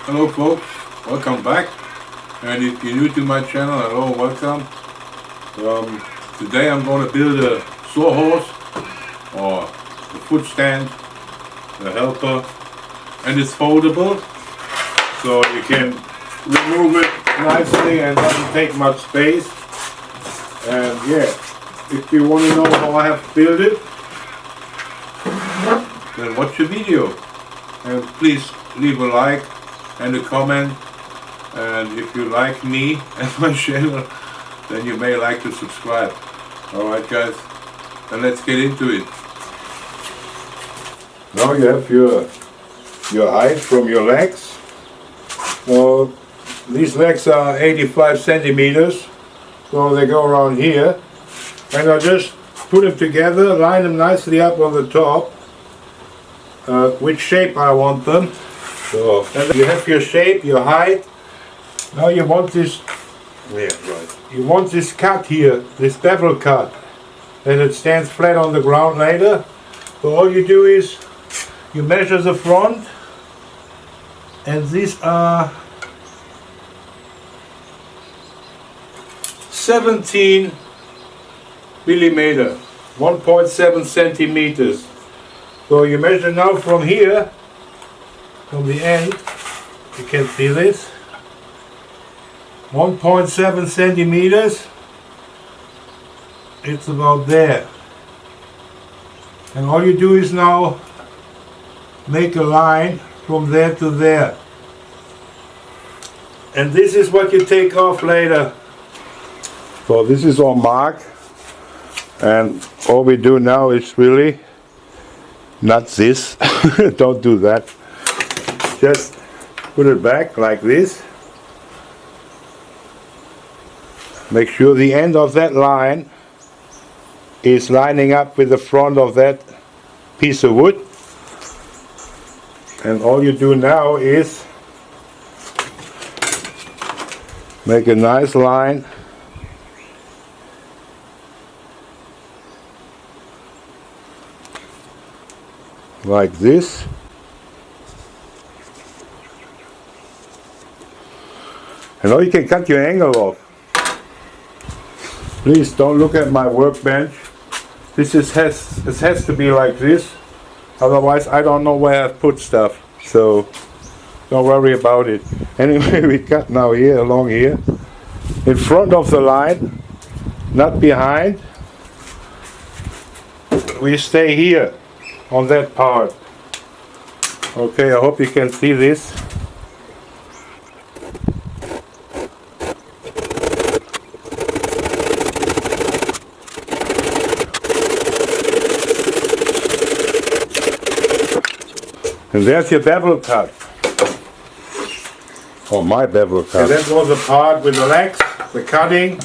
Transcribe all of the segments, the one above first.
Hello folks, welcome back. And if you're new to my channel, hello, welcome. Today I'm going to build a sawhorse or a foot stand, a helper, and it's foldable, so you can remove it nicely and doesn't take much space. And yeah, if you want to know how I have built it, then watch the video. And please leave a like and a comment, and if you like me and my channel, then you may like to subscribe. Alright guys, then let's get into it. Now you have your height from your legs. These legs are 85 centimeters, so they go around here, and I just put them together, line them nicely up on the top, which shape I want them. So and you have your shape, your height. Now you want this, you want this cut here, this bevel cut, and it stands flat on the ground later. So all you do is you measure the front, and these are 17 millimeter, 1.7 centimeters. So you measure now from here, from the end, you can see this, 1.7 centimeters, it's about there. And all you do is now make a line from there to there. And this is what you take off later. So this is all marked, and all we do now is really not this. Don't do that. Just put it back like this. Make sure the end of that line is lining up with the front of that piece of wood. And all you do now is make a nice line like this. And now you can cut your angle off. Please don't look at my workbench. This has to be like this. Otherwise I don't know where I've put stuff. So don't worry about it. Anyway, we cut now here, along here. In front of the line, not behind. We stay here on that part. Okay, I hope you can see this. And there's your bevel cut. Oh, my bevel cut. And that was the part with the legs, the cutting,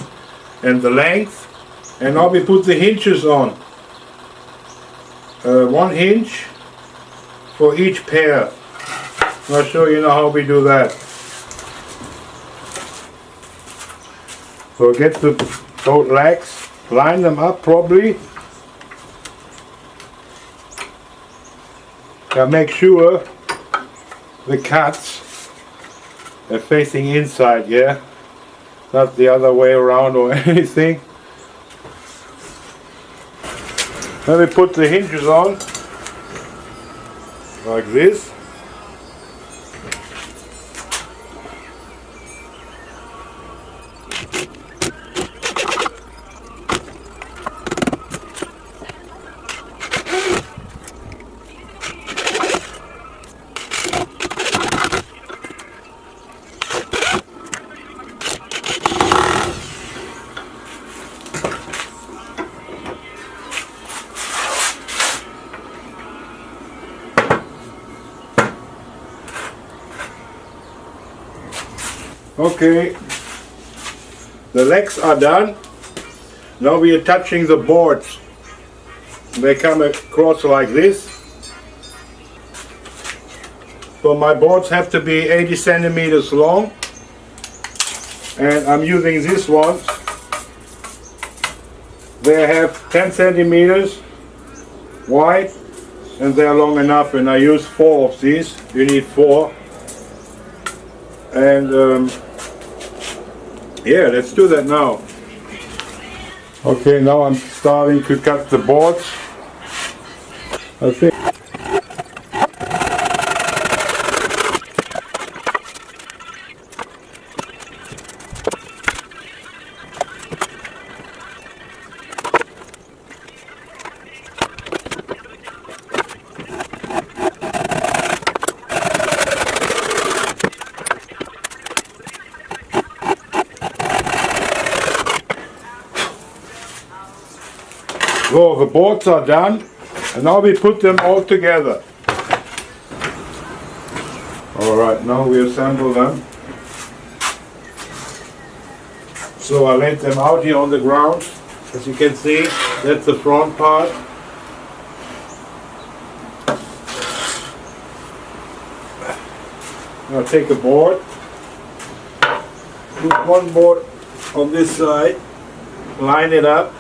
and the length. And now we put the hinges on. One hinge for each pair. I'll show you now how we do that. So get the both legs, line them up properly. Now make sure the cuts are facing inside, yeah? Not the other way around or anything. Then we put the hinges on, like this. Okay, the legs are done. Now we are attaching the boards. They come across like this. So my boards have to be 80 centimeters long, and I'm using this one. They have 10 centimeters wide and they're long enough, and I use 4 of these. You need 4. And yeah, let's do that now. Okay, now I'm starting to cut the boards. I think so the boards are done, and now we put them all together. Alright, now we assemble them. So I laid them out here on the ground. As you can see, that's the front part. Now take a board, put one board on this side, line it up.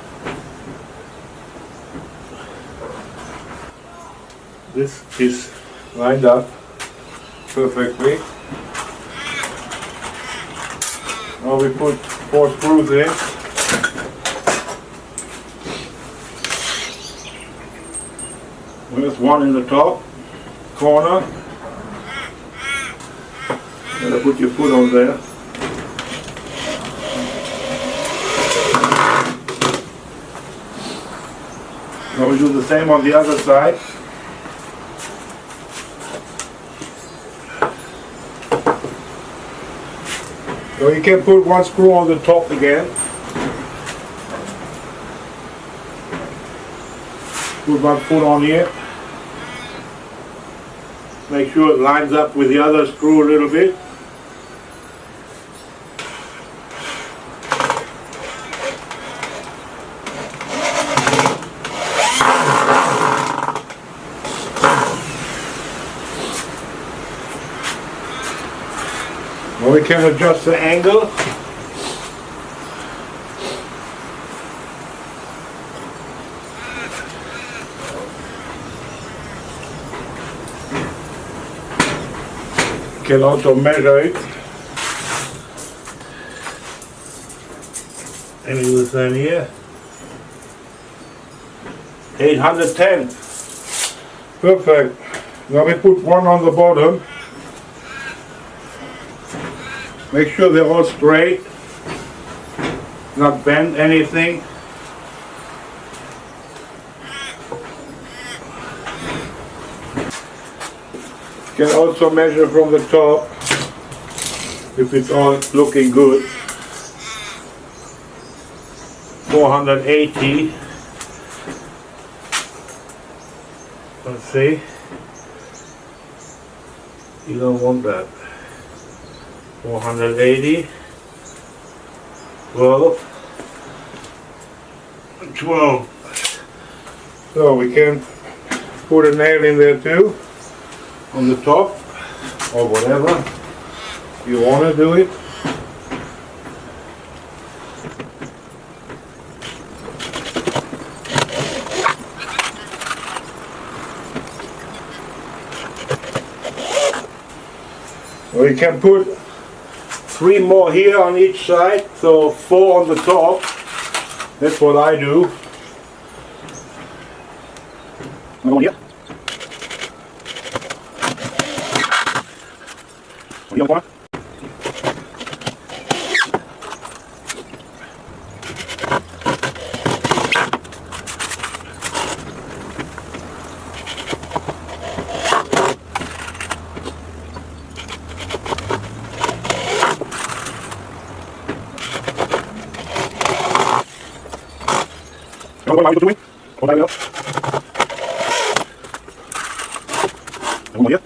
This is lined up perfectly. Now we put 4 screws in. There's one in the top corner. Gotta put your foot on there. Now we do the same on the other side. So you can put one screw on the top again. Put one foot on here. Make sure it lines up with the other screw a little bit. Well, we can adjust the angle. Can also measure it. And it was in here. 810. Perfect. Now we put one on the bottom. Make sure they're all straight, not bend anything. You can also measure from the top if it's all looking good. 480. Let's see. You don't want that. 480, 12. So we can put a nail in there too, on the top, or whatever you want to do it. Or you can put 3 more here on each side, so 4 on the top. That's what I do. Another one here. One here on the corner. What are you doing? What are you doing? One more here.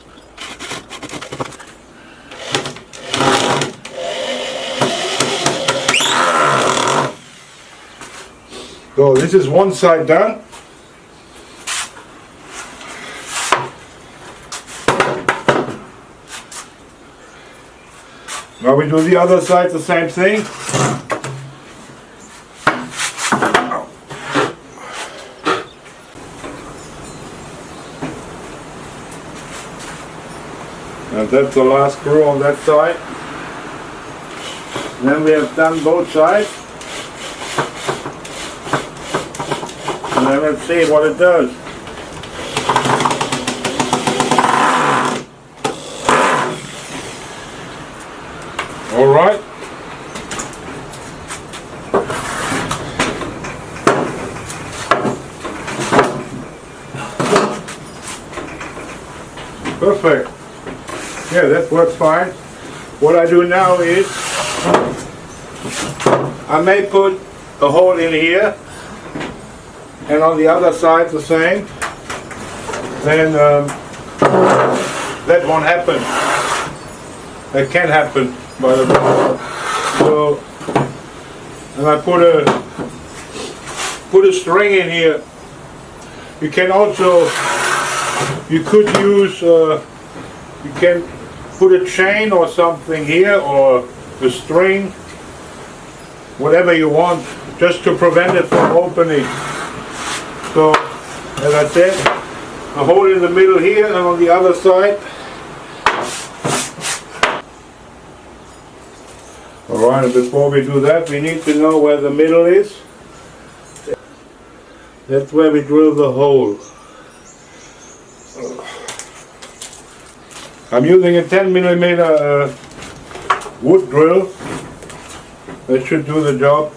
So this is one side done. Now we do the other side, the same thing. And that's the last screw on that side. Then we have done both sides. And then let's see what it does. All right. Perfect. Yeah, that works fine. What I do now is I may put a hole in here and on the other side the same. Then that won't happen. That can happen, by the way. So, and I put a string in here. You can also, you could use, you can put a chain or something here, or a string, whatever you want, just to prevent it from opening. So, as I said, a hole in the middle here and on the other side. Alright, and before we do that, we need to know where the middle is. That's where we drill the hole. I'm using a 10mm wood drill. That should do the job.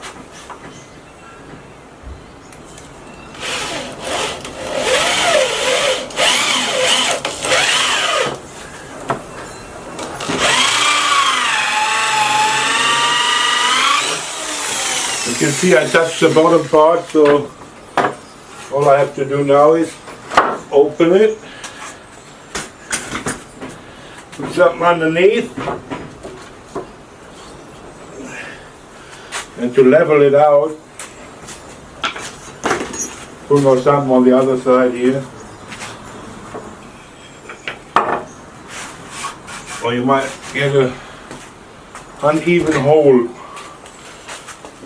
You can see I touched the bottom part, so all I have to do now is open it. Put something underneath, and to level it out, put more something on the other side here. Or you might get an uneven hole.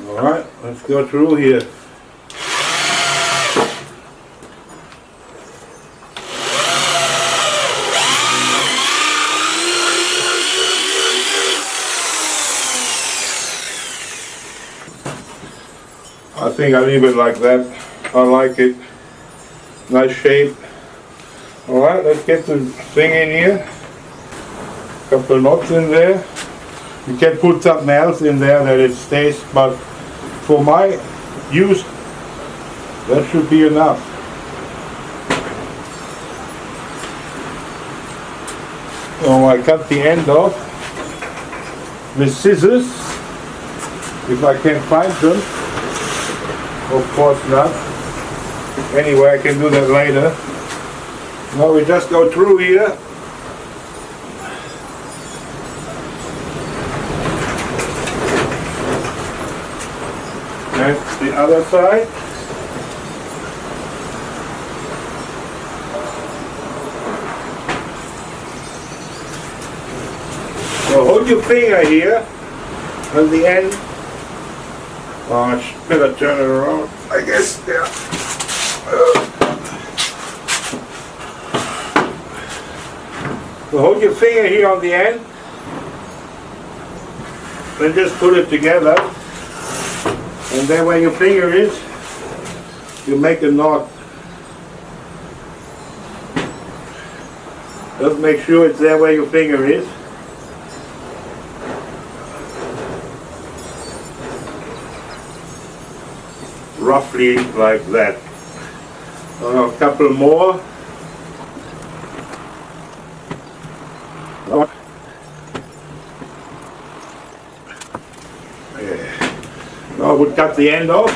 Alright, let's go through here. I think I leave it like that. I like it. Nice shape. Alright, let's get the thing in here. Couple knots in there. You can put something else in there that it stays, but for my use, that should be enough. So I cut the end off with scissors, if I can find them. Of course not. Anyway, I can do that later. Now we just go through here. And the other side. So hold your finger here on the end. Oh, I better turn it around, I guess. Yeah. So hold your finger here on the end, then just put it together, and then where your finger is, you make a knot. Just make sure it's there where your finger is. Roughly like that. A couple more. Now I would cut the end off.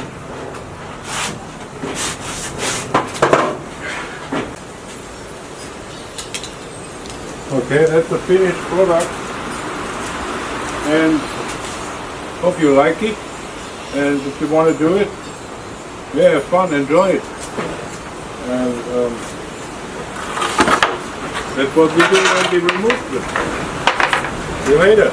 Okay, that's the finished product. And hope you like it. And if you want to do it, yeah, have fun, enjoy it. And that's what we do when we remove them. See you later.